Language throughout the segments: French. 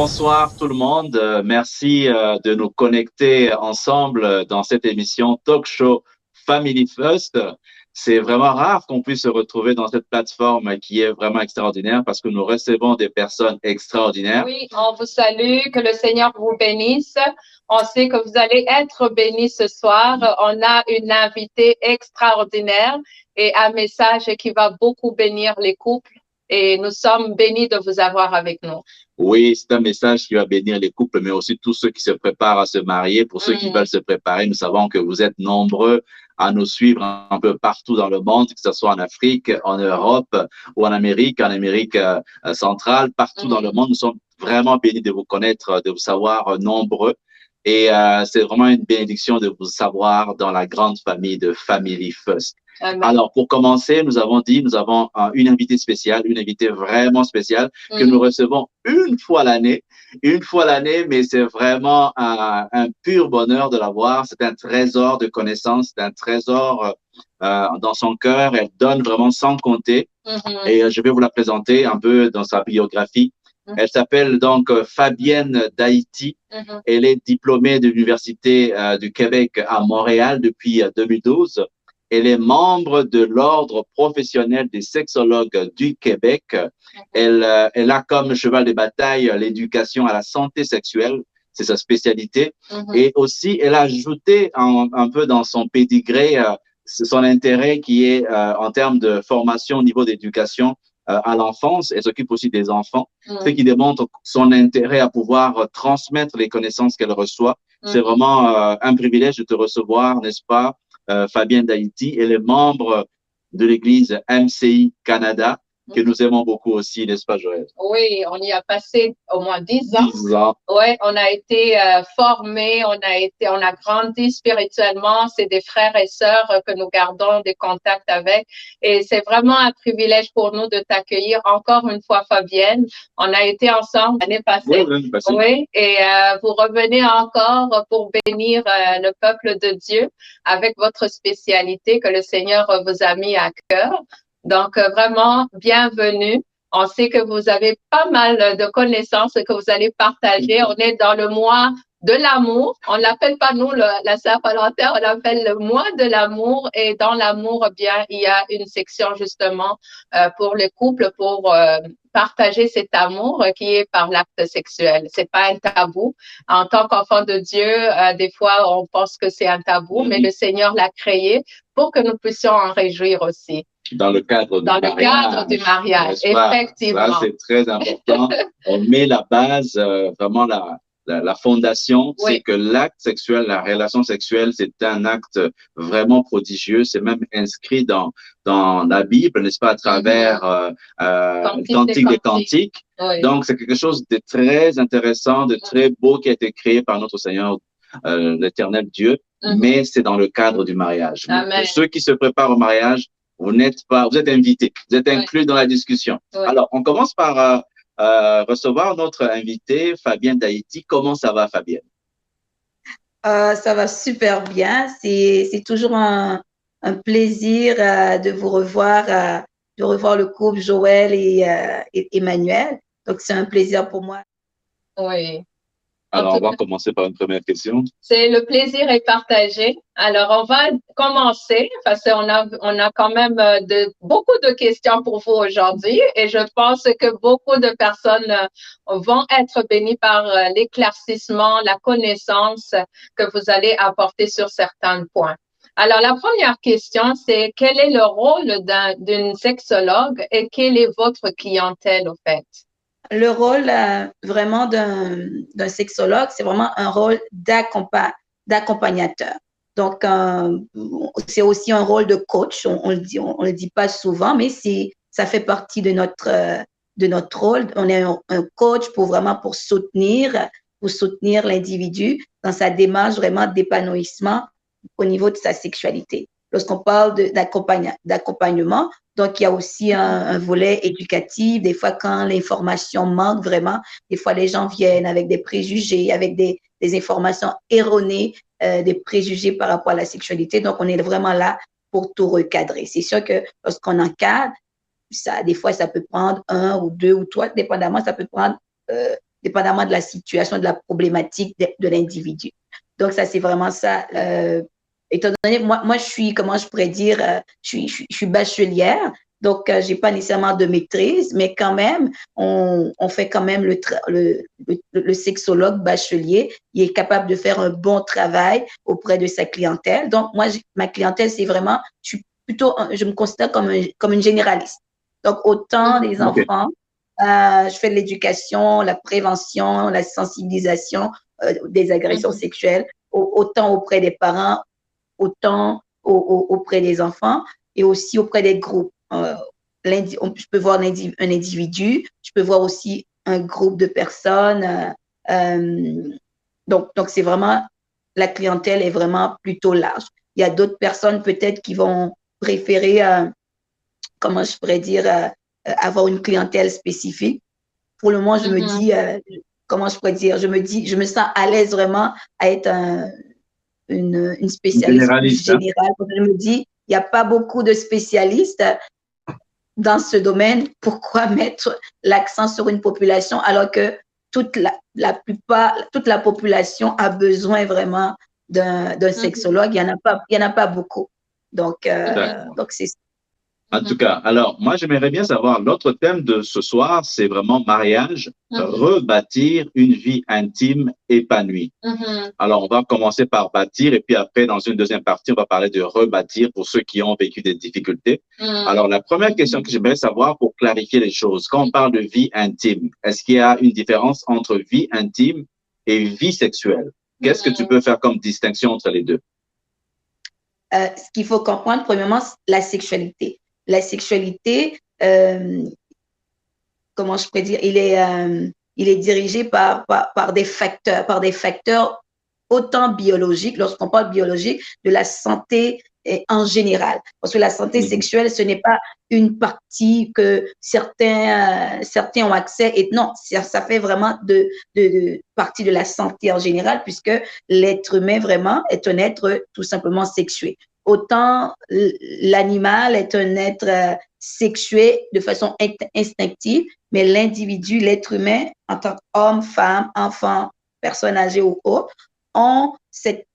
Bonsoir tout le monde. Merci de nous connecter ensemble dans cette émission Talk Show Family First. C'est vraiment rare qu'on puisse se retrouver dans cette plateforme qui est vraiment extraordinaire parce que nous recevons des personnes extraordinaires. Oui, on vous salue, que le Seigneur vous bénisse. On sait que vous allez être bénis ce soir. On a une invitée extraordinaire et un message qui va beaucoup bénir les couples. Et nous sommes bénis de vous avoir avec nous. Oui, c'est un message qui va bénir les couples, mais aussi tous ceux qui se préparent à se marier. Pour ceux qui veulent se préparer, nous savons que vous êtes nombreux à nous suivre un peu partout dans le monde, que ce soit en Afrique, en Europe ou en Amérique centrale, partout dans le monde. Nous sommes vraiment bénis de vous connaître, de vous savoir nombreux. Et c'est vraiment une bénédiction de vous savoir dans la grande famille de Family First. Amen. Alors, pour commencer, nous avons une invitée spéciale, une invitée vraiment spéciale que nous recevons une fois l'année, mais c'est vraiment un pur bonheur de la voir. C'est un trésor de connaissances, c'est un trésor dans son cœur. Elle donne vraiment sans compter. Et je vais vous la présenter un peu dans sa biographie. Elle s'appelle donc Fabienne Daïti. Elle est diplômée de l'Université du Québec à Montréal depuis 2012. Elle est membre de l'Ordre professionnel des sexologues du Québec. Elle a comme cheval de bataille l'éducation à la santé sexuelle. C'est sa spécialité. Et aussi, elle a ajouté un peu dans son pédigré son intérêt qui est en termes de formation au niveau d'éducation à l'enfance. Elle s'occupe aussi des enfants, ce qui démontre son intérêt à pouvoir transmettre les connaissances qu'elle reçoit. C'est vraiment un privilège de te recevoir, n'est-ce pas, Fabienne Daïti. Elle est membre de l'Église MCI Canada, que nous aimons beaucoup aussi, n'est-ce pas, Joël? Oui, on y a passé au moins 10 ans. 10 ans. Oui, on a été formés, on a grandi spirituellement. C'est des frères et sœurs que nous gardons des contacts avec. Et c'est vraiment un privilège pour nous de t'accueillir encore une fois, Fabienne. On a été ensemble l'année passée. Oui, l'année passée. Oui, et vous revenez encore pour bénir le peuple de Dieu avec votre spécialité que le Seigneur vous a mis à cœur. Donc, vraiment, bienvenue. On sait que vous avez pas mal de connaissances que vous allez partager. On est dans le mois de l'amour. On l'appelle pas nous la Saint-Valentin, on l'appelle le mois de l'amour. Et dans l'amour, bien, il y a une section justement pour les couples, pour partager cet amour qui est par l'acte sexuel. C'est pas un tabou. En tant qu'enfant de Dieu, des fois, on pense que c'est un tabou, mais le Seigneur l'a créé pour que nous puissions en réjouir aussi. Dans le cadre du mariage, effectivement. Ça, c'est très important. On met la base, vraiment la fondation, Oui. c'est que l'acte sexuel, la relation sexuelle, c'est un acte vraiment prodigieux. C'est même inscrit dans la Bible, n'est-ce pas, à travers Cantique des Cantiques. Oui. Donc, c'est quelque chose de très intéressant, de très beau qui a été créé par notre Seigneur, l'Éternel Dieu, mais c'est dans le cadre du mariage. Amen. Pour ceux qui se préparent au mariage, vous êtes invités, vous êtes inclus dans la discussion. Oui. Alors, on commence par recevoir notre invitée, Fabienne Daïti. Comment ça va, Fabienne? Ça va super bien. C'est toujours un plaisir de vous revoir, de revoir le couple Joël et Emmanuel. Donc, c'est un plaisir pour moi. Oui. Alors, on va commencer par une première question. C'est le plaisir est partagé. Alors, on va commencer parce qu'on a quand même beaucoup de questions pour vous aujourd'hui et je pense que beaucoup de personnes vont être bénies par l'éclaircissement, la connaissance que vous allez apporter sur certains points. Alors, la première question, c'est quel est le rôle d'une sexologue et quelle est votre clientèle au fait? Le rôle vraiment d'un sexologue, c'est vraiment un rôle d'accompagnateur. Donc, c'est aussi un rôle de coach. On le dit pas souvent, mais ça fait partie de notre rôle. On est un coach pour soutenir l'individu dans sa démarche vraiment d'épanouissement au niveau de sa sexualité. Lorsqu'on parle d'accompagnement, donc il y a aussi un volet éducatif. Des fois, quand l'information manque vraiment, des fois les gens viennent avec des préjugés, avec des informations erronées, des préjugés par rapport à la sexualité. Donc, on est vraiment là pour tout recadrer. C'est sûr que lorsqu'on encadre, des fois, ça peut prendre 1 ou 2 ou 3, dépendamment, ça peut prendre dépendamment de la situation, de la problématique de l'individu. Donc, ça, c'est vraiment ça. Étant donné, moi, je suis, comment je pourrais dire, je suis bachelière, donc j'ai pas nécessairement de maîtrise, mais quand même, on fait quand même le sexologue bachelier, il est capable de faire un bon travail auprès de sa clientèle. Donc, moi, ma clientèle, c'est vraiment, je me considère comme une généraliste. Donc, autant des enfants, je fais de l'éducation, la prévention, la sensibilisation des agressions sexuelles, autant auprès des parents, autant auprès des enfants et aussi auprès des groupes. Je peux voir un individu, je peux voir aussi un groupe de personnes. Donc, c'est vraiment, la clientèle est vraiment plutôt large. Il y a d'autres personnes peut-être qui vont préférer, comment je pourrais dire, avoir une clientèle spécifique. Pour le moment, je me dis, comment je pourrais dire, je me sens à l'aise vraiment à être une spécialiste générale. Je me dis, il n'y a pas beaucoup de spécialistes dans ce domaine. Pourquoi mettre l'accent sur une population alors que toute la population a besoin vraiment d'un sexologue? Il n'y en a pas beaucoup. Donc, c'est ça. En tout cas, alors, moi, j'aimerais bien savoir, l'autre thème de ce soir, c'est vraiment mariage, rebâtir une vie intime épanouie. Alors, on va commencer par bâtir et puis après, dans une deuxième partie, on va parler de rebâtir pour ceux qui ont vécu des difficultés. Alors, la première question que j'aimerais savoir pour clarifier les choses, quand on parle de vie intime, est-ce qu'il y a une différence entre vie intime et vie sexuelle? Qu'est-ce que tu peux faire comme distinction entre les deux? Ce qu'il faut comprendre, premièrement, la sexualité. La sexualité, comment je pourrais dire, il est dirigé par des facteurs autant biologiques, lorsqu'on parle biologique, de la santé en général. Parce que la santé sexuelle, ce n'est pas une partie que certains ont accès. Et non, ça fait vraiment partie de la santé en général, puisque l'être humain vraiment est un être tout simplement sexué. Autant l'animal est un être sexué de façon instinctive, mais l'individu, l'être humain, en tant qu'homme, femme, enfant, personne âgée ou autre, ont cette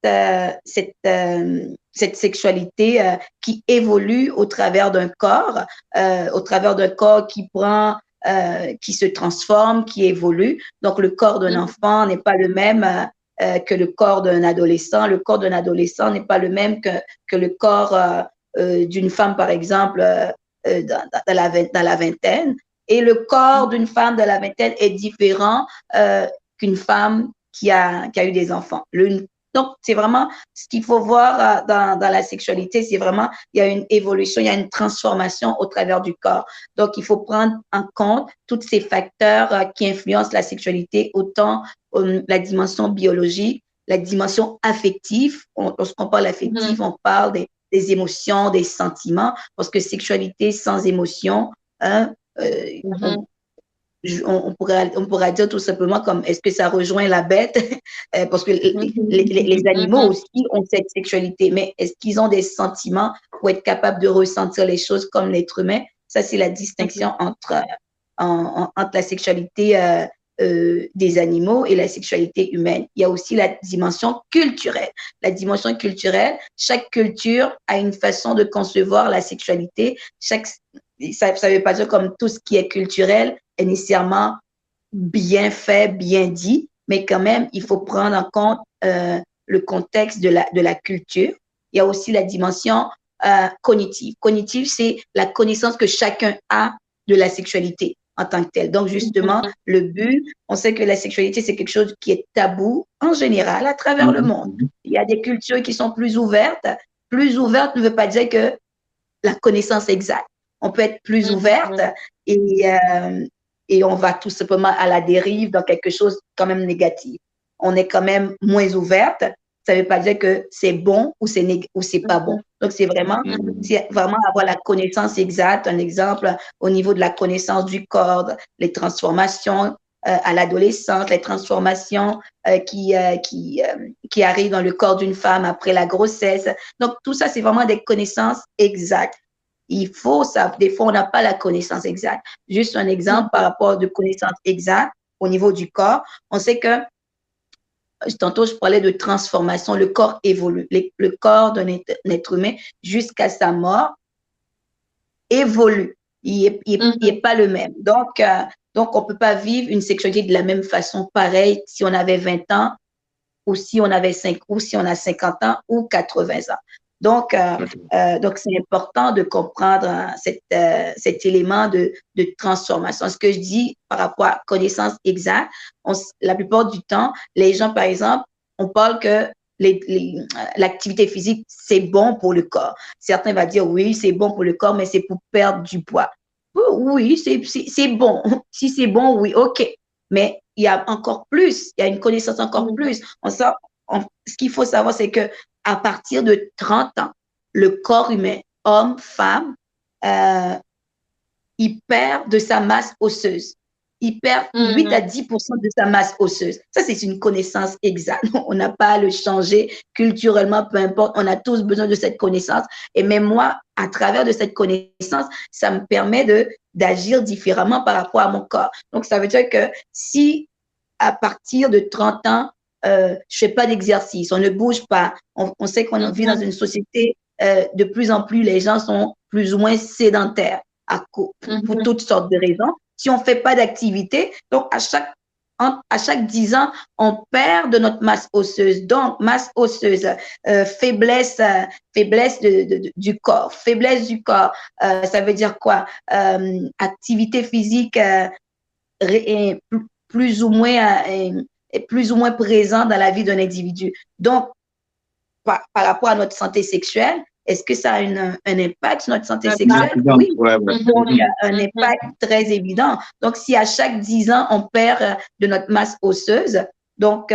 sexualité qui évolue au travers d'un corps qui prend, qui se transforme, qui évolue. Donc, le corps d'un enfant n'est pas le même que le corps d'un adolescent. Le corps d'un adolescent n'est pas le même que le corps d'une femme, par exemple, dans la vingtaine. Et le corps d'une femme de la vingtaine est différent qu'une femme qui a eu des enfants. Donc, c'est vraiment ce qu'il faut voir dans la sexualité, c'est vraiment, il y a une évolution, il y a une transformation au travers du corps. Donc, il faut prendre en compte tous ces facteurs qui influencent la sexualité, autant la dimension biologique, la dimension affective. Lorsqu'on parle affective, on parle des émotions, des sentiments, parce que sexualité sans émotion, on pourrait dire tout simplement comme est-ce que ça rejoint la bête parce que les animaux aussi ont cette sexualité, mais est-ce qu'ils ont des sentiments pour être capables de ressentir les choses comme l'être humain? Ça, c'est la distinction entre la sexualité des animaux et la sexualité humaine. Il y a aussi la dimension culturelle. La dimension culturelle, chaque culture a une façon de concevoir la sexualité. Ça ne veut pas dire comme tout ce qui est culturel est nécessairement bien fait, bien dit, mais quand même, il faut prendre en compte le contexte de la culture. Il y a aussi la dimension cognitive. Cognitive, c'est la connaissance que chacun a de la sexualité en tant que telle. Donc, justement, le but, on sait que la sexualité, c'est quelque chose qui est tabou en général à travers le monde. Il y a des cultures qui sont plus ouvertes. Plus ouverte ne veut pas dire que la connaissance exacte. On peut être plus ouverte et on va tout simplement à la dérive dans quelque chose quand même négatif. On est quand même moins ouverte. Ça ne veut pas dire que c'est bon ou c'est pas bon. Donc, c'est vraiment avoir la connaissance exacte. Un exemple, au niveau de la connaissance du corps, les transformations à l'adolescence, les transformations qui arrivent dans le corps d'une femme après la grossesse. Donc, tout ça, c'est vraiment des connaissances exactes. Il faut savoir, des fois, on n'a pas la connaissance exacte. Juste un exemple par rapport de connaissance exacte au niveau du corps, on sait que, tantôt je parlais de transformation, le corps évolue. Le corps d'un être humain jusqu'à sa mort évolue. Il est pas le même. Donc, on peut pas vivre une sexualité de la même façon, pareil, si on avait 20 ans, ou si on avait 5, ou si on a 50 ans, ou 80 ans. Donc, c'est important de comprendre cet élément de transformation. Ce que je dis par rapport à connaissance exacte, la plupart du temps, les gens, par exemple, on parle que l'activité physique, c'est bon pour le corps. Certains vont dire, oui, c'est bon pour le corps, mais c'est pour perdre du poids. Oui, c'est bon. Si c'est bon, oui, OK. Mais il y a encore plus, il y a une connaissance encore plus. Ce qu'il faut savoir, c'est que à partir de 30 ans, le corps humain, homme, femme, il perd de sa masse osseuse. Il perd 8 à 10% de sa masse osseuse. Ça, c'est une connaissance exacte. On n'a pas à le changer culturellement, peu importe. On a tous besoin de cette connaissance. Et même moi, à travers de cette connaissance, ça me permet d'agir différemment par rapport à mon corps. Donc, ça veut dire que si à partir de 30 ans, je fais pas d'exercice, on ne bouge pas, on sait qu'on vit dans une société, de plus en plus, les gens sont plus ou moins sédentaires pour toutes sortes de raisons. Si on fait pas d'activité, donc à chaque 10 ans, on perd de notre masse osseuse. Donc, masse osseuse, faiblesse du corps. Faiblesse du corps, ça veut dire quoi? Activité physique plus ou moins présent dans la vie d'un individu. Donc, par rapport à notre santé sexuelle, est-ce que ça a un impact sur notre santé sexuelle? Oui. Donc, il y a un impact très évident. Donc, si à chaque 10 ans, on perd de notre masse osseuse, donc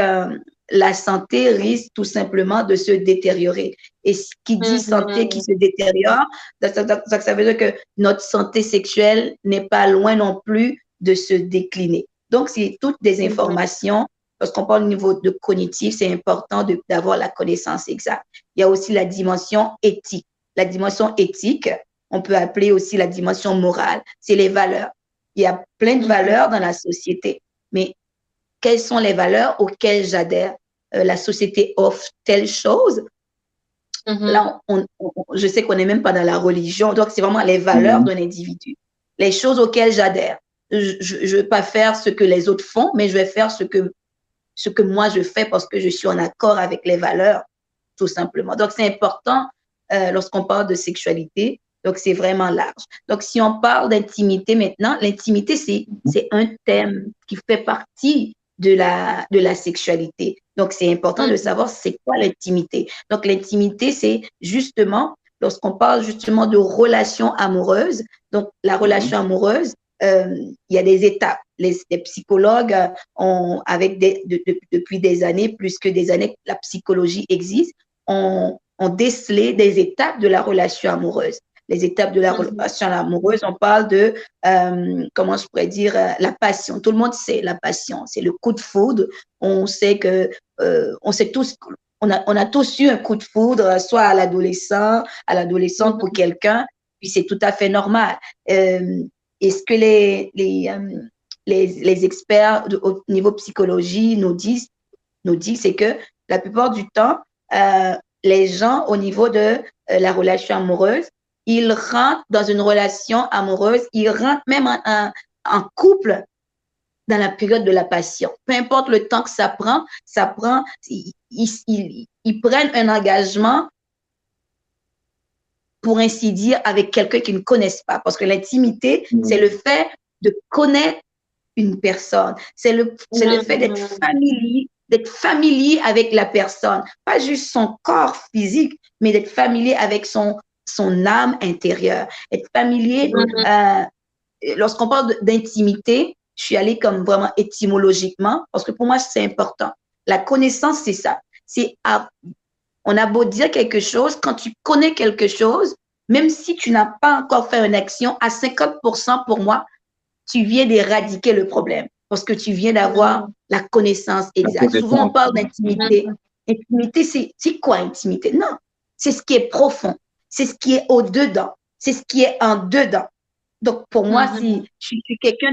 la santé risque tout simplement de se détériorer. Et ce qui dit santé qui se détériore, ça veut dire que notre santé sexuelle n'est pas loin non plus de se décliner. Donc, c'est toutes des informations. Lorsqu'on parle au niveau de cognitif, c'est important d'avoir la connaissance exacte. Il y a aussi la dimension éthique. La dimension éthique, on peut appeler aussi la dimension morale. C'est les valeurs. Il y a plein de valeurs dans la société. Mais quelles sont les valeurs auxquelles j'adhère? La société offre telle chose. Là, je sais qu'on n'est même pas dans la religion. Donc, c'est vraiment les valeurs d'un individu. Les choses auxquelles j'adhère. Je ne vais pas faire ce que les autres font, mais je vais faire ce que moi je fais parce que je suis en accord avec les valeurs, tout simplement. Donc, c'est important lorsqu'on parle de sexualité. Donc, c'est vraiment large. Donc, si on parle d'intimité maintenant, l'intimité, c'est un thème qui fait partie de la sexualité. Donc, c'est important de savoir c'est quoi l'intimité. Donc, l'intimité, c'est justement, lorsqu'on parle justement de relations amoureuses, donc la relation amoureuse, il y a des étapes. Les psychologues depuis des années, plus que des années, la psychologie existe, ont décelé des étapes de la relation amoureuse. Les étapes de la relation amoureuse, on parle de, comment je pourrais dire, la passion. Tout le monde sait la passion, c'est le coup de foudre. On sait que, on sait tous, on a tous eu un coup de foudre, soit à l'adolescente pour quelqu'un, puis c'est tout à fait normal. Et ce que les experts au niveau psychologie nous disent, c'est que la plupart du temps, les gens au niveau de la relation amoureuse, ils rentrent dans une relation amoureuse, ils rentrent même en couple dans la période de la passion. Peu importe le temps que ça prend, ils prennent un engagement, pour ainsi dire, avec quelqu'un qu'ils ne connaissent pas. Parce que l'intimité, c'est le fait de connaître une personne. C'est le fait d'être familier avec la personne. Pas juste son corps physique, mais d'être familier avec son âme intérieure. Être familier, lorsqu'on parle d'intimité, je suis allée comme vraiment étymologiquement, parce que pour moi, c'est important. La connaissance, c'est ça. On a beau dire quelque chose, quand tu connais quelque chose, même si tu n'as pas encore fait une action, à 50% pour moi, tu viens d'éradiquer le problème parce que tu viens d'avoir la connaissance exacte. Souvent, on parle d'intimité. Intimité, c'est quoi intimité? Non, c'est ce qui est profond, c'est ce qui est au-dedans, c'est ce qui est en dedans. Donc, pour moi, si je suis quelqu'un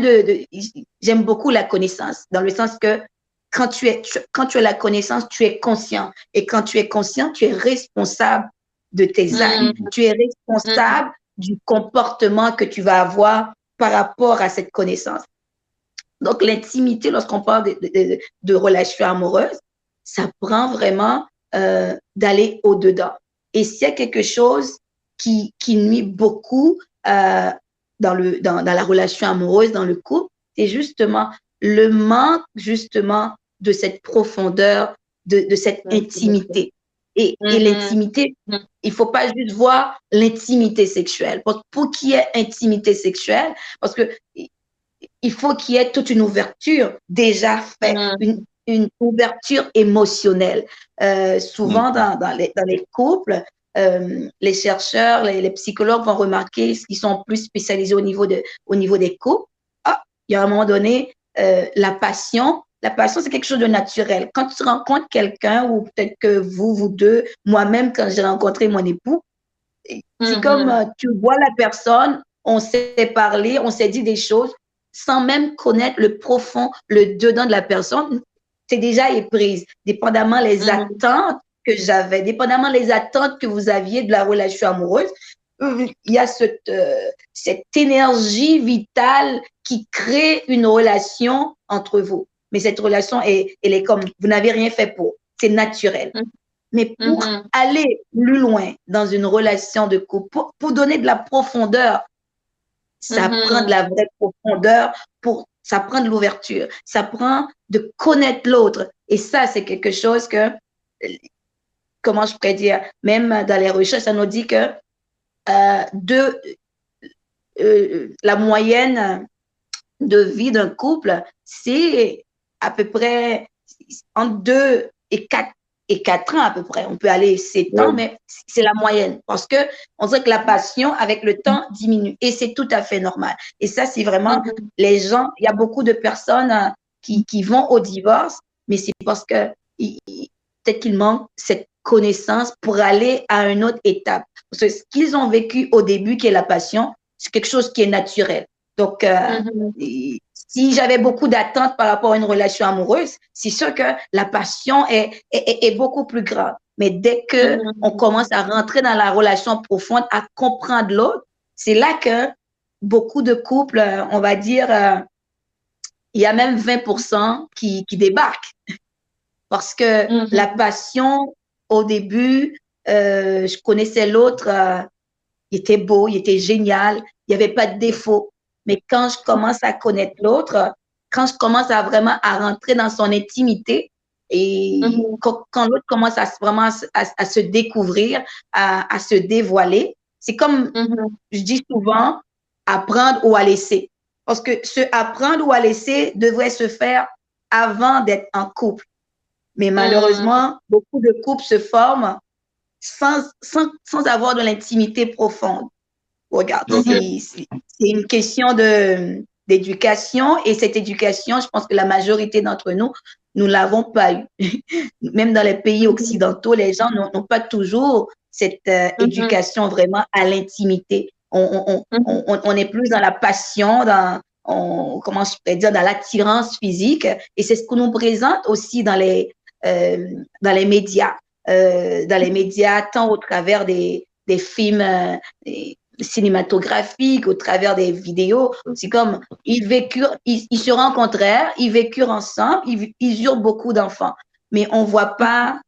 j'aime beaucoup la connaissance, dans le sens que quand tu as la connaissance, tu es conscient. Et quand tu es conscient, tu es responsable de tes actes. Tu es responsable du comportement que tu vas avoir par rapport à cette connaissance. Donc, l'intimité, lorsqu'on parle de relations amoureuses, ça prend vraiment d'aller au-dedans. Et s'il y a quelque chose qui nuit beaucoup dans la relation amoureuse, dans le couple, c'est justement le manque justement de cette profondeur, de cette intimité. Et l'intimité, il faut pas juste voir l'intimité sexuelle. Pour qu'il y ait intimité sexuelle, parce que il faut qu'il y ait toute une ouverture déjà faite, une ouverture émotionnelle. Souvent, dans les couples, les chercheurs, les psychologues vont remarquer qu'ils sont plus spécialisés au niveau des couples. Ah, il y a un moment donné, la passion, c'est quelque chose de naturel. Quand tu rencontres quelqu'un, ou peut-être que vous deux, moi-même, quand j'ai rencontré mon époux, c'est comme tu vois la personne, on s'est parlé, on s'est dit des choses sans même connaître le profond, le dedans de la personne. C'est déjà éprise, dépendamment les attentes que j'avais, dépendamment les attentes que vous aviez de la relation amoureuse. Il y a cette énergie vitale qui crée une relation entre vous. Mais cette relation, elle est comme, vous n'avez rien fait pour. C'est naturel. Mais pour aller plus loin dans une relation de couple, pour donner de la profondeur, ça prend de la vraie profondeur, ça prend de l'ouverture, ça prend de connaître l'autre. Et ça, c'est quelque chose que, comment je pourrais dire, même dans les recherches, ça nous dit que la moyenne de vie d'un couple, c'est à peu près entre 2 et 4 ans à peu près. On peut aller 7 ans, mais c'est la moyenne. Parce que on dirait que la passion, avec le temps, diminue. Et c'est tout à fait normal. Et ça, c'est vraiment les gens, il y a beaucoup de personnes qui vont au divorce, mais c'est parce que peut-être qu'il manque cette connaissance pour aller à une autre étape. Parce que ce qu'ils ont vécu au début, qui est la passion, c'est quelque chose qui est naturel. Donc, si j'avais beaucoup d'attentes par rapport à une relation amoureuse, c'est sûr que la passion est beaucoup plus grande. Mais dès que on commence à rentrer dans la relation profonde, à comprendre l'autre, c'est là que beaucoup de couples, on va dire, il y a même 20% qui débarquent. Parce que la passion, au début, je connaissais l'autre, il était beau, il était génial, il n'y avait pas de défaut. Mais quand je commence à connaître l'autre, quand je commence à vraiment à rentrer dans son intimité, et quand l'autre commence à vraiment à se découvrir, à se dévoiler, c'est comme je dis souvent, apprendre ou à laisser. Parce que ce apprendre ou à laisser devrait se faire avant d'être en couple. Mais malheureusement, beaucoup de couples se forment sans avoir de l'intimité profonde. Regarde, c'est une question d'éducation, et cette éducation, je pense que la majorité d'entre nous, nous l'avons pas eu. Même dans les pays occidentaux, les gens n'ont pas toujours cette éducation vraiment à l'intimité. On est plus dans la passion, comment je peux dire, dans l'attirance physique, et c'est ce qu'on nous présente aussi dans les médias. Dans les médias, tant au travers des films cinématographiques, au travers des vidéos. C'est comme, ils se rencontrèrent, ils vécurent ensemble, ils eurent beaucoup d'enfants. Mais on voit pas,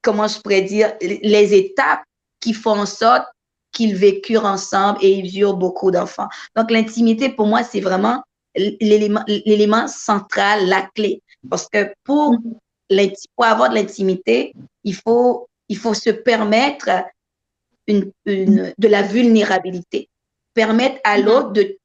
comment je pourrais dire, les étapes qui font en sorte qu'ils vécurent ensemble et ils eurent beaucoup d'enfants. Donc, l'intimité, pour moi, c'est vraiment l'élément central, la clé. Parce que pour avoir de l'intimité, il faut se permettre de la vulnérabilité. Permettre à l'autre de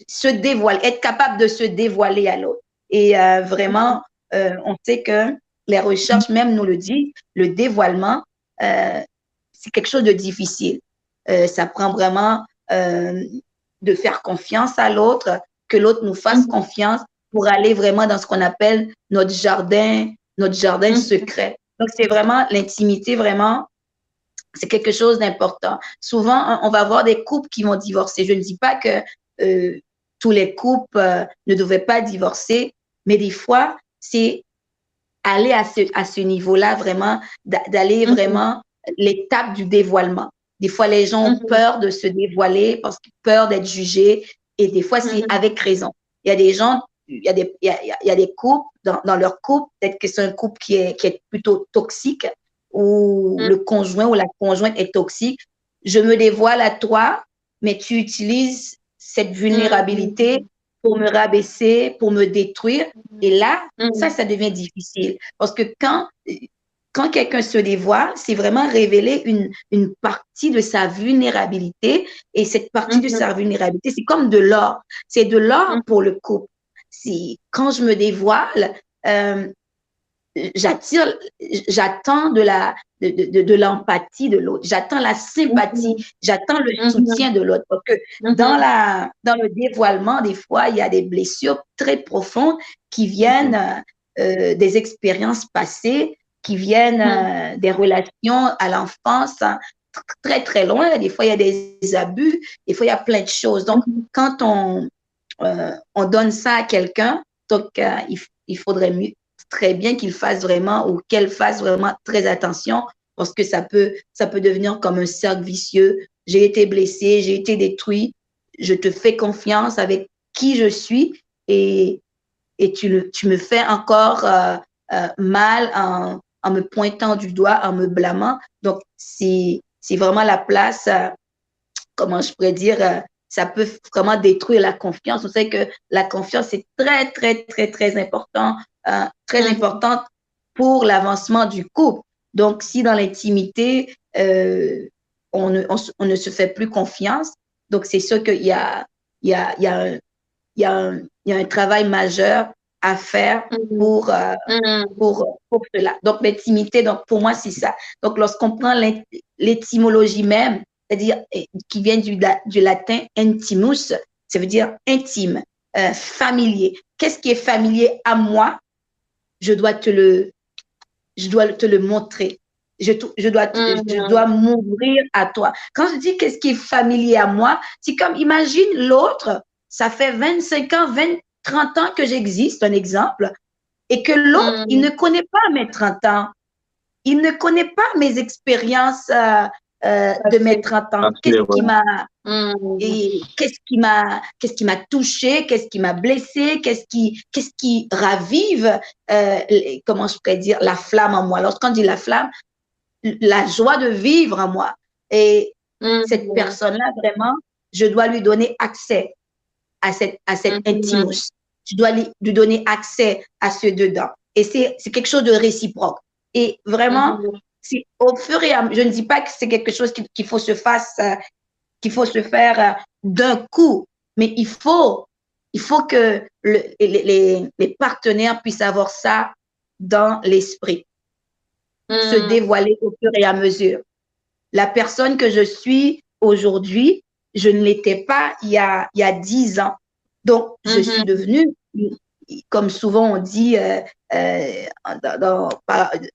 se dévoiler, être capable de se dévoiler à l'autre. Et vraiment, on sait que les recherches même nous le disent, le dévoilement, c'est quelque chose de difficile. Ça prend vraiment de faire confiance à l'autre, que l'autre nous fasse confiance pour aller vraiment dans ce qu'on appelle notre jardin secret. Donc, c'est vraiment l'intimité, vraiment, c'est quelque chose d'important. Souvent, on va voir des couples qui vont divorcer. Je ne dis pas que tous les couples ne devaient pas divorcer, mais des fois, c'est aller à ce niveau-là, vraiment, d'aller vraiment l'étape du dévoilement. Des fois, les gens ont peur de se dévoiler parce qu'ils ont peur d'être jugés, et des fois, c'est avec raison. Il y a des gens, il y a des couples, dans leur couple, peut-être que c'est un couple qui est plutôt toxique, où le conjoint ou la conjointe est toxique. Je me dévoile à toi, mais tu utilises cette vulnérabilité pour me rabaisser, pour me détruire. Et là, ça devient difficile. Parce que quand quelqu'un se dévoile, c'est vraiment révéler une partie de sa vulnérabilité. Et cette partie de sa vulnérabilité, c'est comme de l'or. C'est de l'or pour le couple. Quand je me dévoile, j'attends de l'empathie de l'autre, j'attends la sympathie, j'attends le soutien de l'autre. Parce que dans le dévoilement, des fois, il y a des blessures très profondes qui viennent des expériences passées, qui viennent des relations à l'enfance, très, très loin. Des fois, il y a des abus, des fois, il y a plein de choses. Donc, quand on donne ça à quelqu'un, donc il faudrait mieux très bien qu'il fasse vraiment ou qu'elle fasse vraiment très attention, parce que ça peut devenir comme un cercle vicieux. J'ai été blessée, j'ai été détruit, je te fais confiance avec qui je suis, et tu me fais encore mal en me pointant du doigt, en me blâmant. Donc, c'est vraiment la place, comment je pourrais dire, ça peut vraiment détruire la confiance. On sait que la confiance est très, très, très, très important, très importante pour l'avancement du couple. Donc, si dans l'intimité, on ne se fait plus confiance, donc c'est sûr qu'il y a un travail majeur à faire pour cela. Donc, l'intimité, donc pour moi, c'est ça. Donc, lorsqu'on prend l'étymologie même, c'est-à-dire qui vient du latin intimus, ça veut dire intime, familier. Qu'est-ce qui est familier à moi? Je dois te le montrer. Je dois m'ouvrir à toi. Quand je dis qu'est-ce qui est familier à moi, c'est comme, imagine l'autre, ça fait 25 ans, 30 ans que j'existe, un exemple, et que l'autre, il ne connaît pas mes 30 ans. Il ne connaît pas mes expériences de mes 30 ans. Qu'est-ce qui m'a touché, qu'est-ce qui m'a blessé, qu'est-ce qui ravive, comment je pourrais dire, la flamme en moi. Lorsqu'on dit la flamme, la joie de vivre en moi. Et cette personne-là, vraiment, je dois lui donner accès à cette intimus. Je dois lui donner accès à ce dedans. Et c'est quelque chose de réciproque. Et vraiment, c'est au fur et à mesure, je ne dis pas que c'est quelque chose qu'il faut se faire d'un coup, mais il faut que les partenaires puissent avoir ça dans l'esprit, se dévoiler au fur et à mesure. La personne que je suis aujourd'hui, je ne l'étais pas il y a 10 ans. Donc, je suis devenue, comme souvent on dit dans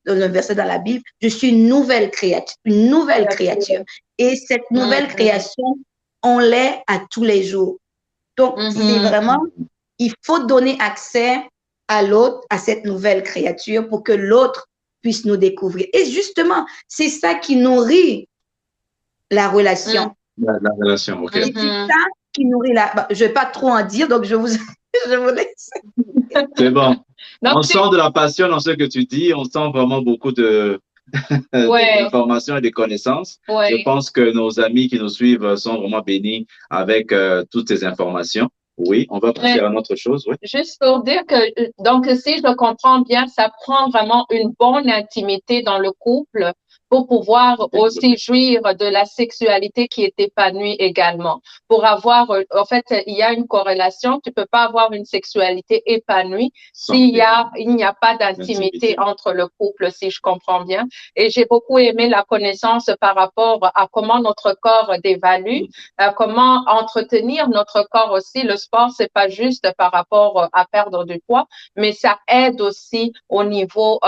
un verset dans la Bible, je suis une nouvelle créature. Et cette nouvelle création, on l'est à tous les jours. Donc, c'est vraiment, il faut donner accès à l'autre, à cette nouvelle créature, pour que l'autre puisse nous découvrir. Et justement, c'est ça qui nourrit la relation. La relation, ok. Et c'est ça qui nourrit je ne vais pas trop en dire, donc je vous laisse. C'est bon. Donc, on sent de la passion dans ce que tu dis, on sent vraiment beaucoup d'informations et de connaissances. Je pense que nos amis qui nous suivent sont vraiment bénis avec toutes ces informations. Oui, on va passer à une autre chose. Oui. Juste pour dire que, donc, si je le comprends bien, ça prend vraiment une bonne intimité dans le couple pour pouvoir aussi jouir de la sexualité qui est épanouie également. Pour avoir, en fait, il y a une corrélation. Tu peux pas avoir une sexualité épanouie il n'y a pas d'intimité entre le couple, si je comprends bien. Et j'ai beaucoup aimé la connaissance par rapport à comment notre corps dévalue, comment entretenir notre corps aussi. Le sport, c'est pas juste par rapport à perdre du poids, mais ça aide aussi au niveau,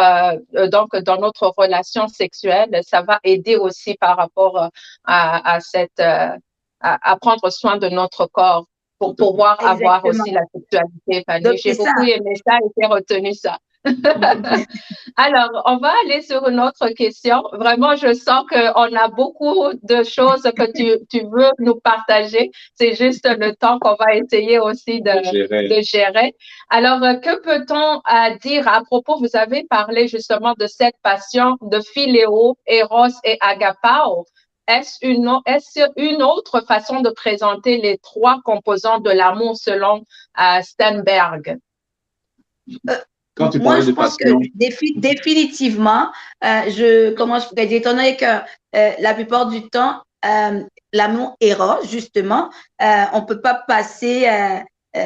donc, dans notre relation sexuelle, ça va aider aussi par rapport à prendre soin de notre corps pour pouvoir avoir Exactement. aussi la sexualité épanouie. Donc, J'ai c'est ça. beaucoup aimé ça et j'ai retenu ça. Alors, on va aller sur une autre question. Vraiment, je sens qu'on a beaucoup de choses que tu veux nous partager. C'est juste le temps qu'on va essayer aussi de gérer. Alors, que peut-on dire à propos, vous avez parlé justement de cette passion de philéo, éros et agapao. Est-ce une autre façon de présenter les trois composants de l'amour selon Sternberg? Quand tu Moi, parlais je de pense que passion, définitivement, comment je pourrais dire, étant donné que la plupart du temps, l'amour éros, justement, on peut pas passer,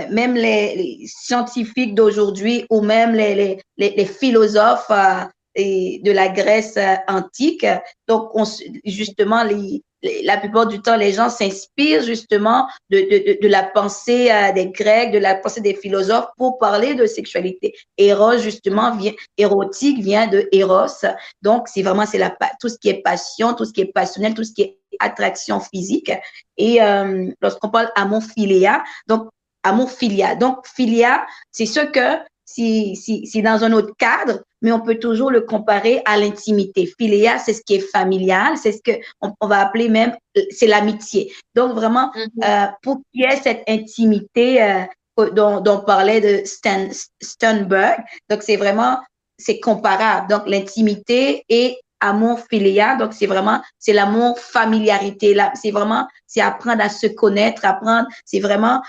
même les scientifiques d'aujourd'hui ou même les philosophes et de la Grèce antique. Donc, justement, la plupart du temps, les gens s'inspirent justement de la pensée des Grecs, de la pensée des philosophes pour parler de sexualité. Éros, justement, érotique vient de Eros. Donc, tout ce qui est passion, tout ce qui est passionnel, tout ce qui est attraction physique. Et lorsqu'on parle amour philia, donc amour filial. Donc, filia, c'est ce que si dans un autre cadre, mais on peut toujours le comparer à l'intimité. Philia, c'est ce qui est familial, c'est ce que on va appeler même, c'est l'amitié. Donc, vraiment, pour qu'il y ait cette intimité dont parlait de Sternberg, donc c'est comparable. Donc, l'intimité et amour philia, donc c'est l'amour familiarité. Là, c'est apprendre à se connaître, c'est vraiment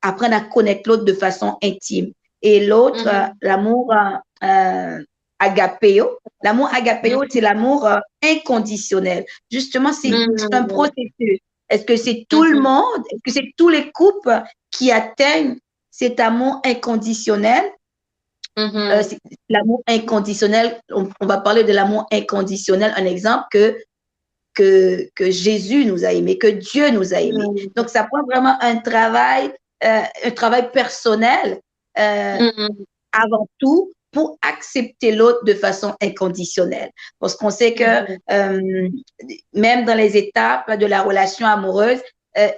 apprendre à connaître l'autre de façon intime. Et l'autre, l'amour agapéo. L'amour agapéo, c'est l'amour inconditionnel. Justement, c'est un processus. Est-ce que c'est tout le monde? Est-ce que c'est tous les couples qui atteignent cet amour inconditionnel? L'amour inconditionnel, on va parler de l'amour inconditionnel, un exemple que Jésus nous a aimé, que Dieu nous a aimé. Donc, ça prend vraiment un travail personnel avant tout pour accepter l'autre de façon inconditionnelle. Parce qu'on sait que même dans les étapes de la relation amoureuse,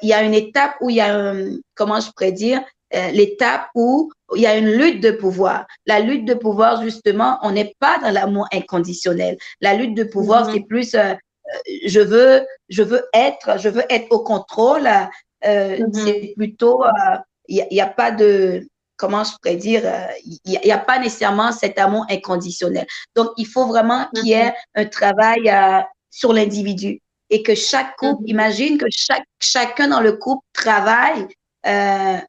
il y a une étape où il y a comment je pourrais dire, l'étape où il y a une lutte de pouvoir. La lutte de pouvoir, justement, on n'est pas dans l'amour inconditionnel. La lutte de pouvoir, c'est plus je veux être au contrôle. C'est plutôt, il y a pas de, comment je pourrais dire, il y a pas nécessairement cet amour inconditionnel. Donc, il faut vraiment qu'il y ait un travail sur l'individu et que chaque couple, imagine que chacun dans le couple travaille à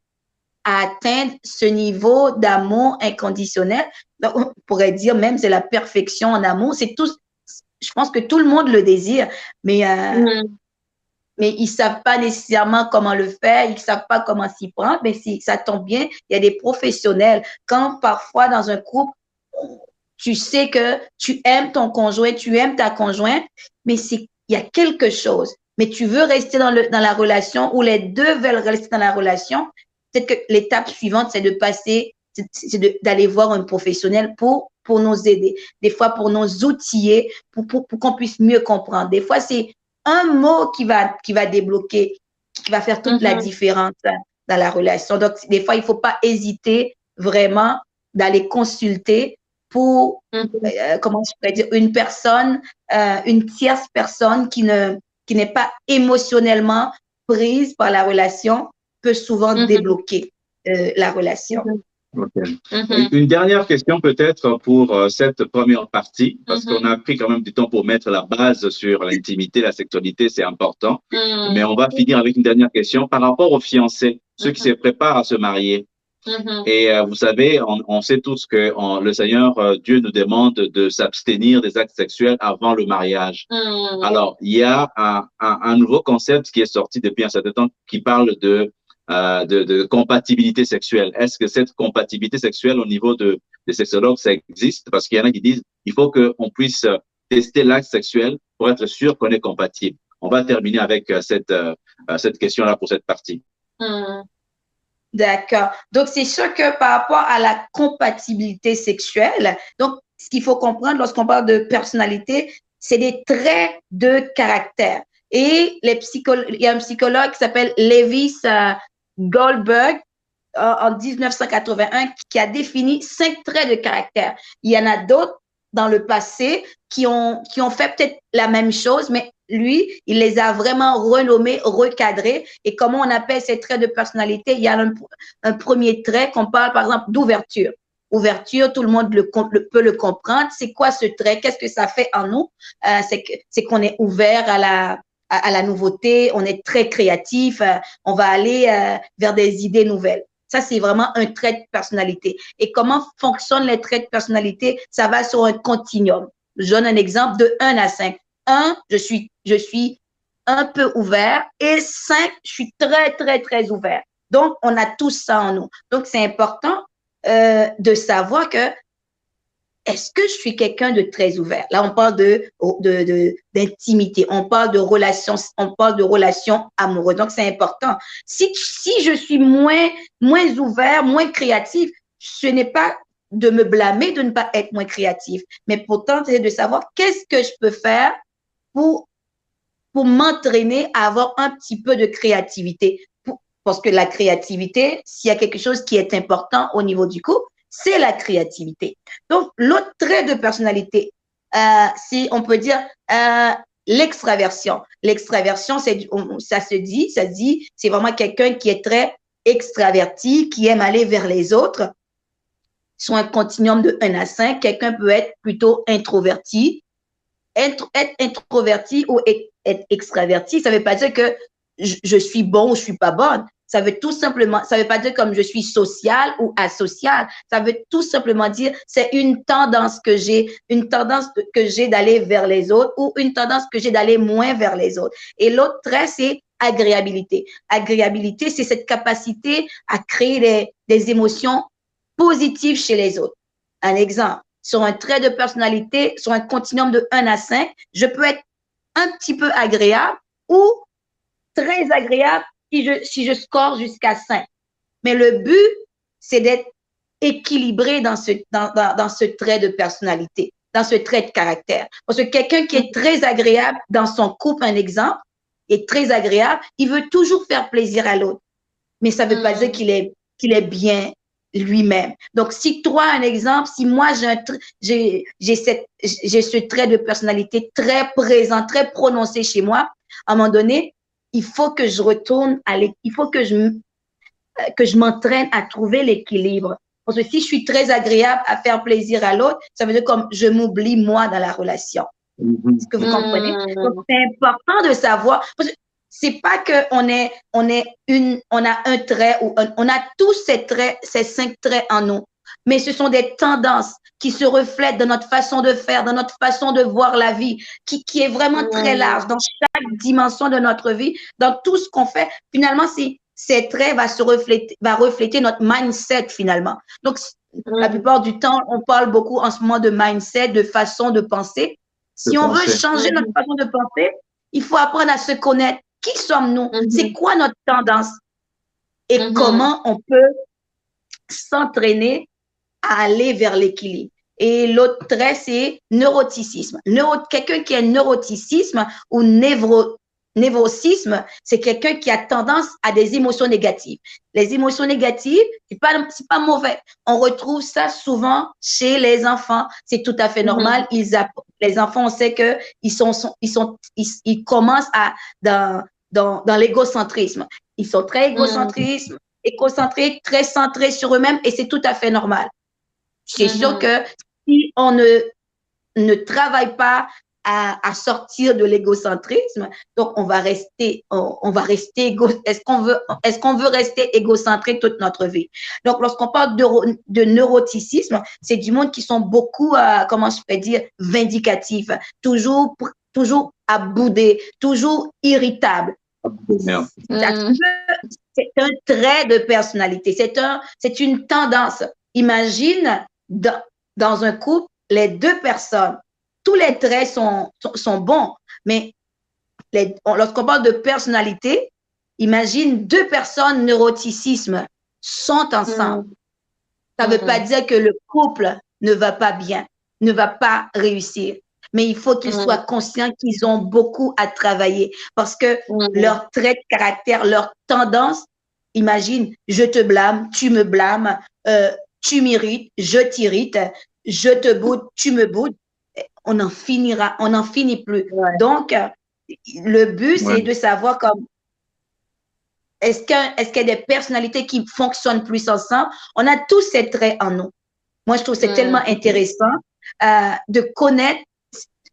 atteindre ce niveau d'amour inconditionnel. Donc, on pourrait dire même c'est la perfection en amour. Je pense que tout le monde le désire, mais ils savent pas nécessairement comment le faire, ils savent pas comment s'y prendre, mais si ça tombe bien, il y a des professionnels. Quand parfois dans un couple, tu sais que tu aimes ton conjoint, tu aimes ta conjointe, mais il y a quelque chose. Mais tu veux rester dans la relation ou les deux veulent rester dans la relation. Peut-être que l'étape suivante, c'est d'aller voir un professionnel pour nous aider. Des fois, pour nous outiller, pour qu'on puisse mieux comprendre. Des fois, c'est un mot qui va débloquer, qui va faire toute la différence dans la relation. Donc, des fois, il faut pas hésiter vraiment d'aller consulter pour, comment je pourrais dire, une personne, une tierce personne qui n'est pas émotionnellement prise par la relation peut souvent débloquer la relation. Okay. Une dernière question peut-être pour cette première partie, parce qu'on a pris quand même du temps pour mettre la base sur l'intimité, la sexualité, c'est important. Mais on va finir avec une dernière question par rapport aux fiancés, ceux qui se préparent à se marier. Et vous savez, on sait tous que le Seigneur, Dieu nous demande de s'abstenir des actes sexuels avant le mariage. Alors, il y a un nouveau concept qui est sorti depuis un certain temps qui parle de compatibilité sexuelle. Est-ce que cette compatibilité sexuelle au niveau des sexologues, ça existe? Parce qu'il y en a qui disent il faut qu'on puisse tester l'acte sexuel pour être sûr qu'on est compatible. On va terminer avec cette question-là pour cette partie. D'accord. Donc, c'est sûr que par rapport à la compatibilité sexuelle, donc, ce qu'il faut comprendre lorsqu'on parle de personnalité, c'est des traits de caractère. Et il y a un psychologue qui s'appelle Lewis Goldberg en 1981 qui a défini 5 traits de caractère. Il y en a d'autres dans le passé qui ont fait peut-être la même chose, mais lui, il les a vraiment renommés, recadrés. Et comment on appelle ces traits de personnalité? Il y a un premier trait qu'on parle, par exemple, d'ouverture. Ouverture, tout le monde peut le comprendre. C'est quoi ce trait? Qu'est-ce que ça fait en nous? C'est qu'on est ouvert à la nouveauté, on est très créatif, on va aller vers des idées nouvelles. Ça, c'est vraiment un trait de personnalité. Et comment fonctionnent les traits de personnalité? Ça va sur un continuum. Je donne un exemple de 1 à 5. 1, je suis un peu ouvert et 5, je suis très, très, très ouvert. Donc, on a tout ça en nous. Donc, c'est important de savoir que est-ce que je suis quelqu'un de très ouvert? Là, on parle d'intimité, on parle de relations amoureuses. Donc, c'est important. Si je suis moins ouvert, moins créatif, ce n'est pas de me blâmer de ne pas être moins créatif, mais pourtant, c'est de savoir qu'est-ce que je peux faire pour m'entraîner à avoir un petit peu de créativité. Parce que la créativité, s'il y a quelque chose qui est important au niveau du couple, c'est la créativité. Donc, l'autre trait de personnalité, si on peut dire l'extraversion. L'extraversion, ça se dit, c'est vraiment quelqu'un qui est très extraverti, qui aime aller vers les autres. Sur un continuum de 1 à 5, quelqu'un peut être plutôt introverti. Être introverti ou être extraverti, ça ne veut pas dire que je suis bon ou je suis pas bonne. Ça veut tout simplement, ça veut pas dire comme je suis social ou asocial. Ça veut tout simplement dire c'est une tendance que j'ai d'aller vers les autres ou une tendance que j'ai d'aller moins vers les autres. Et l'autre trait, c'est agréabilité. Agréabilité, c'est cette capacité à créer des émotions positives chez les autres. Un exemple, sur un trait de personnalité, sur un continuum de 1 à 5, je peux être un petit peu agréable ou très agréable si je score jusqu'à 5. Mais le but, c'est d'être équilibré dans ce trait de personnalité, dans ce trait de caractère. Parce que quelqu'un qui est très agréable dans son couple, un exemple, est très agréable, il veut toujours faire plaisir à l'autre. Mais ça ne veut pas dire qu'il est bien lui-même. Donc, si toi, un exemple, si moi, j'ai ce trait de personnalité très présent, très prononcé chez moi, à un moment donné, il faut que je retourne il faut que je m'entraîne à trouver l'équilibre. Parce que si je suis très agréable à faire plaisir à l'autre, ça veut dire comme je m'oublie moi dans la relation. Est-ce que vous comprenez? Donc, c'est important de savoir, parce que c'est pas qu'on on a un trait ou on a tous ces traits, ces 5 traits en nous. Mais ce sont des tendances qui se reflètent dans notre façon de faire, dans notre façon de voir la vie, qui est vraiment très large dans chaque dimension de notre vie, dans tout ce qu'on fait. Finalement, ces traits va refléter notre mindset finalement. Donc, la plupart du temps, on parle beaucoup en ce moment de mindset, de façon de penser. Si on veut changer notre façon de penser, il faut apprendre à se connaître. Qui sommes-nous? C'est quoi notre tendance? Et comment on peut s'entraîner à aller vers l'équilibre. Et l'autre trait, c'est neuroticisme. Quelqu'un qui a neuroticisme ou névrosisme, c'est quelqu'un qui a tendance à des émotions négatives. Les émotions négatives, c'est pas mauvais. On retrouve ça souvent chez les enfants. C'est tout à fait normal. Les enfants, on sait que ils commencent dans l'égocentrisme. Ils sont très égocentriques, très centrés sur eux-mêmes et c'est tout à fait normal. C'est sûr que si on ne travaille pas à sortir de l'égocentrisme, donc on va rester est-ce qu'on veut rester égocentrique toute notre vie? Donc lorsqu'on parle de neuroticisme, c'est du monde qui sont beaucoup comment je peux dire vindicatifs, toujours à bouder, toujours irritable. C'est un trait de personnalité, c'est une tendance. Imagine dans un couple, les 2 personnes, tous les traits sont bons, mais lorsqu'on parle de personnalité, imagine 2 personnes neuroticisme sont ensemble. Ça ne veut pas dire que le couple ne va pas bien, ne va pas réussir. mais il faut qu'ils soient conscients qu'ils ont beaucoup à travailler parce que leur trait de caractère, leur tendance, imagine, je te blâme, tu me blâmes, tu m'irrites, je t'irrite, je te boude, tu me boudes. On n'en finit plus. Ouais. Donc, le but, c'est de savoir comme est-ce qu'il y a des personnalités qui fonctionnent plus ensemble? On a tous ces traits en nous. Moi, je trouve que c'est tellement intéressant de connaître,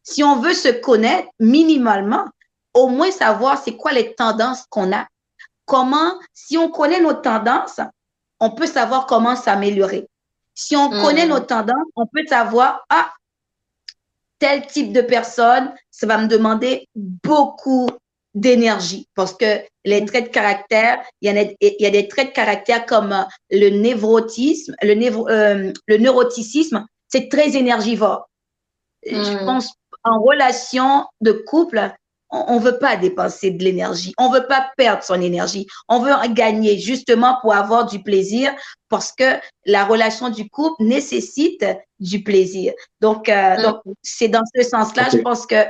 si on veut se connaître minimalement, au moins savoir c'est quoi les tendances qu'on a. Comment, si on connaît nos tendances, on peut savoir comment s'améliorer. Si on connaît nos tendances, on peut savoir, tel type de personne, ça va me demander beaucoup d'énergie parce que les traits de caractère, il y a des traits de caractère comme le névrotisme, le neuroticisme, c'est très énergivore. Je pense en relation de couple, on veut pas dépenser de l'énergie, on veut pas perdre son énergie, on veut en gagner justement pour avoir du plaisir parce que la relation du couple nécessite du plaisir. Donc c'est dans ce sens-là, je pense que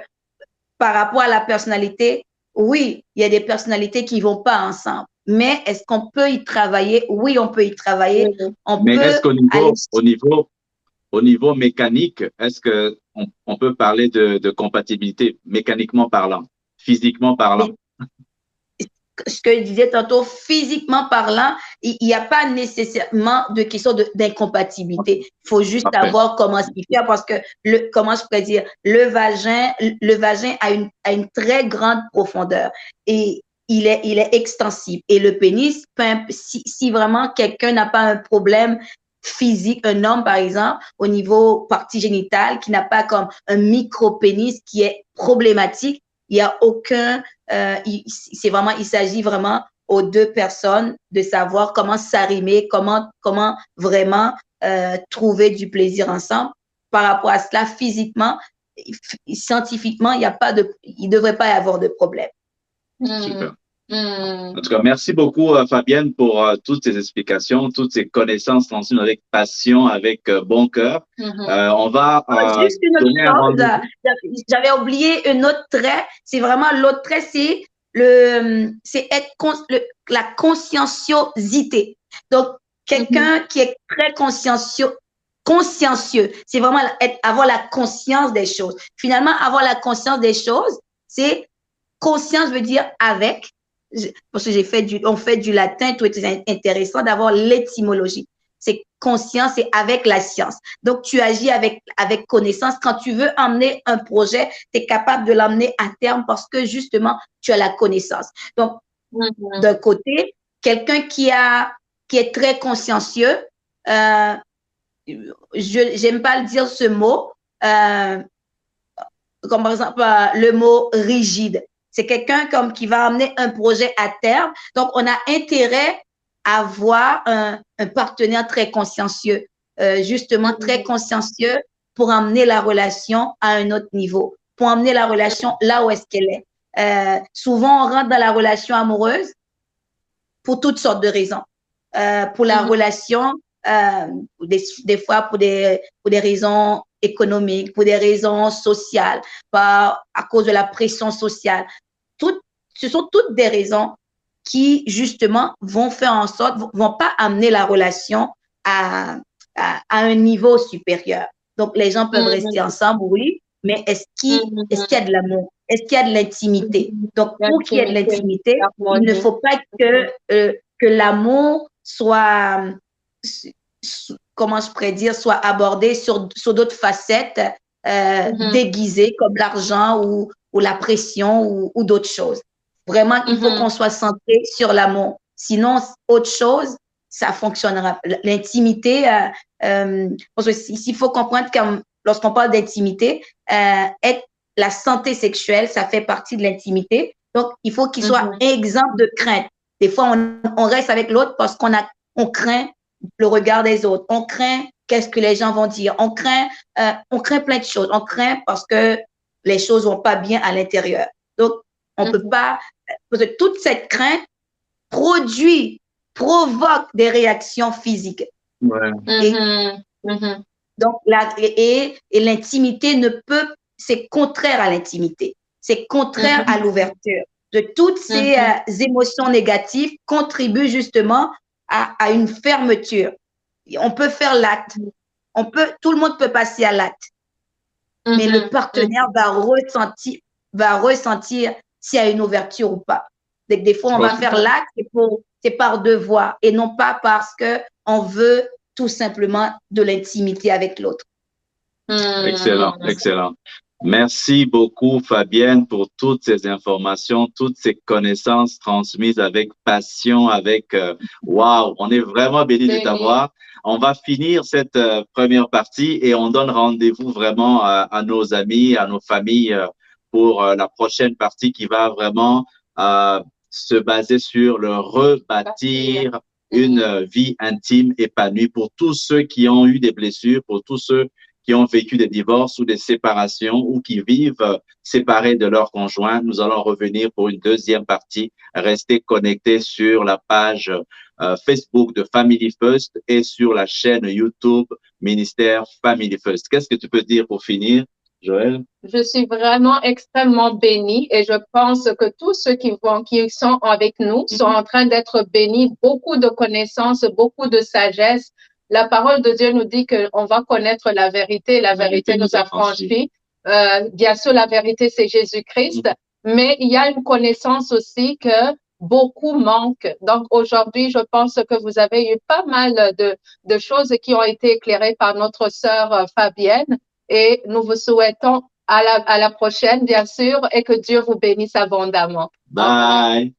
par rapport à la personnalité, oui, il y a des personnalités qui vont pas ensemble. Mais est-ce qu'on peut y travailler? Oui, on peut y travailler. Mais est-ce qu'au niveau mécanique, est-ce qu'on peut parler de compatibilité mécaniquement parlant, physiquement parlant? Ce que je disais tantôt, physiquement parlant, il n'y a pas nécessairement de question d'incompatibilité. Il faut juste savoir comment s'y faire parce que, comment je pourrais dire, le vagin a une très grande profondeur et il est extensible. Et le pénis, si vraiment quelqu'un n'a pas un problème physique, un homme par exemple, au niveau partie génitale, qui n'a pas comme un micro-pénis qui est problématique, il n'y a aucun, il s'agit vraiment aux deux personnes de savoir comment s'arrimer, comment vraiment trouver du plaisir ensemble. Par rapport à cela, physiquement, scientifiquement, il devrait pas y avoir de problème. Super. En tout cas, merci beaucoup, Fabienne, pour toutes ces explications, toutes ces connaissances transmises avec passion, avec bon cœur. On va juste une autre chose. J'avais oublié un autre trait. C'est vraiment l'autre trait, c'est la conscienciosité. Donc, quelqu'un qui est très consciencieux, c'est vraiment avoir la conscience des choses. Finalement, avoir la conscience des choses, c'est conscience veut dire avec. Parce que on fait du latin, tout est intéressant d'avoir l'étymologie. C'est conscience, c'est avec la science. Donc, tu agis avec connaissance. Quand tu veux emmener un projet, tu es capable de l'emmener à terme parce que justement, tu as la connaissance. Donc, d'un côté, quelqu'un qui est très consciencieux, j'aime pas le dire ce mot, comme par exemple le mot rigide. C'est quelqu'un qui va amener un projet à terme. Donc, on a intérêt à avoir un partenaire très consciencieux, justement très consciencieux pour emmener la relation à un autre niveau, pour emmener la relation là où est-ce qu'elle est. Souvent, on rentre dans la relation amoureuse pour toutes sortes de raisons. Pour la relation, des fois pour des raisons économiques, pour des raisons sociales, à cause de la pression sociale. Ce sont toutes des raisons qui, justement, vont faire en sorte, vont pas amener la relation à un niveau supérieur. Donc, les gens peuvent rester ensemble, oui, mais est-ce qu'il y a de l'amour? Est-ce qu'il y a de l'intimité? Donc, pour qu'il y ait de l'intimité, il ne faut pas que l'amour soit, comment je pourrais dire, soit abordé sur d'autres facettes déguisées comme l'argent ou la pression ou d'autres choses. Vraiment, il faut qu'on soit centré sur l'amour. Sinon, autre chose, ça fonctionnera. L'intimité, parce que il faut comprendre que lorsqu'on parle d'intimité, la santé sexuelle, ça fait partie de l'intimité. Donc, il faut qu'il soit exempt de crainte. Des fois, on reste avec l'autre parce on craint le regard des autres. On craint qu'est-ce que les gens vont dire. On craint plein de choses. On craint parce que les choses vont pas bien à l'intérieur. Donc, on peut pas, parce que toute cette crainte provoque des réactions physiques. Ouais. Donc, et l'intimité ne peut c'est contraire à l'intimité. C'est contraire à l'ouverture. De toutes ces émotions négatives contribuent justement à une fermeture. On peut faire l'acte. Tout le monde peut passer à l'acte. Mais le partenaire va ressentir s'il y a une ouverture ou pas. Donc, des fois, on va faire l'acte, c'est par devoir et non pas parce qu'on veut tout simplement de l'intimité avec l'autre. Excellent, excellent. Merci beaucoup, Fabienne, pour toutes ces informations, toutes ces connaissances transmises avec passion, wow, on est vraiment bénis de t'avoir. On va finir cette première partie et on donne rendez-vous vraiment à nos amis, à nos familles pour la prochaine partie qui va vraiment se baser sur le rebâtir une vie intime épanouie pour tous ceux qui ont eu des blessures, pour tous ceux qui ont vécu des divorces ou des séparations ou qui vivent séparés de leur conjoint. Nous allons revenir pour une deuxième partie. Restez connectés sur la page Facebook de Family First et sur la chaîne YouTube Ministère Family First. Qu'est-ce que tu peux dire pour finir, Joël? Je suis vraiment extrêmement bénie et je pense que tous ceux qui sont avec nous sont en train d'être bénis. Beaucoup de connaissances, beaucoup de sagesse. La parole de Dieu nous dit qu'on va connaître la vérité. La vérité nous affranchit. Bien sûr, la vérité, c'est Jésus-Christ. Mais il y a une connaissance aussi que beaucoup manquent. Donc, aujourd'hui, je pense que vous avez eu pas mal de choses qui ont été éclairées par notre sœur Fabienne. Et nous vous souhaitons à la prochaine, bien sûr, et que Dieu vous bénisse abondamment. Bye.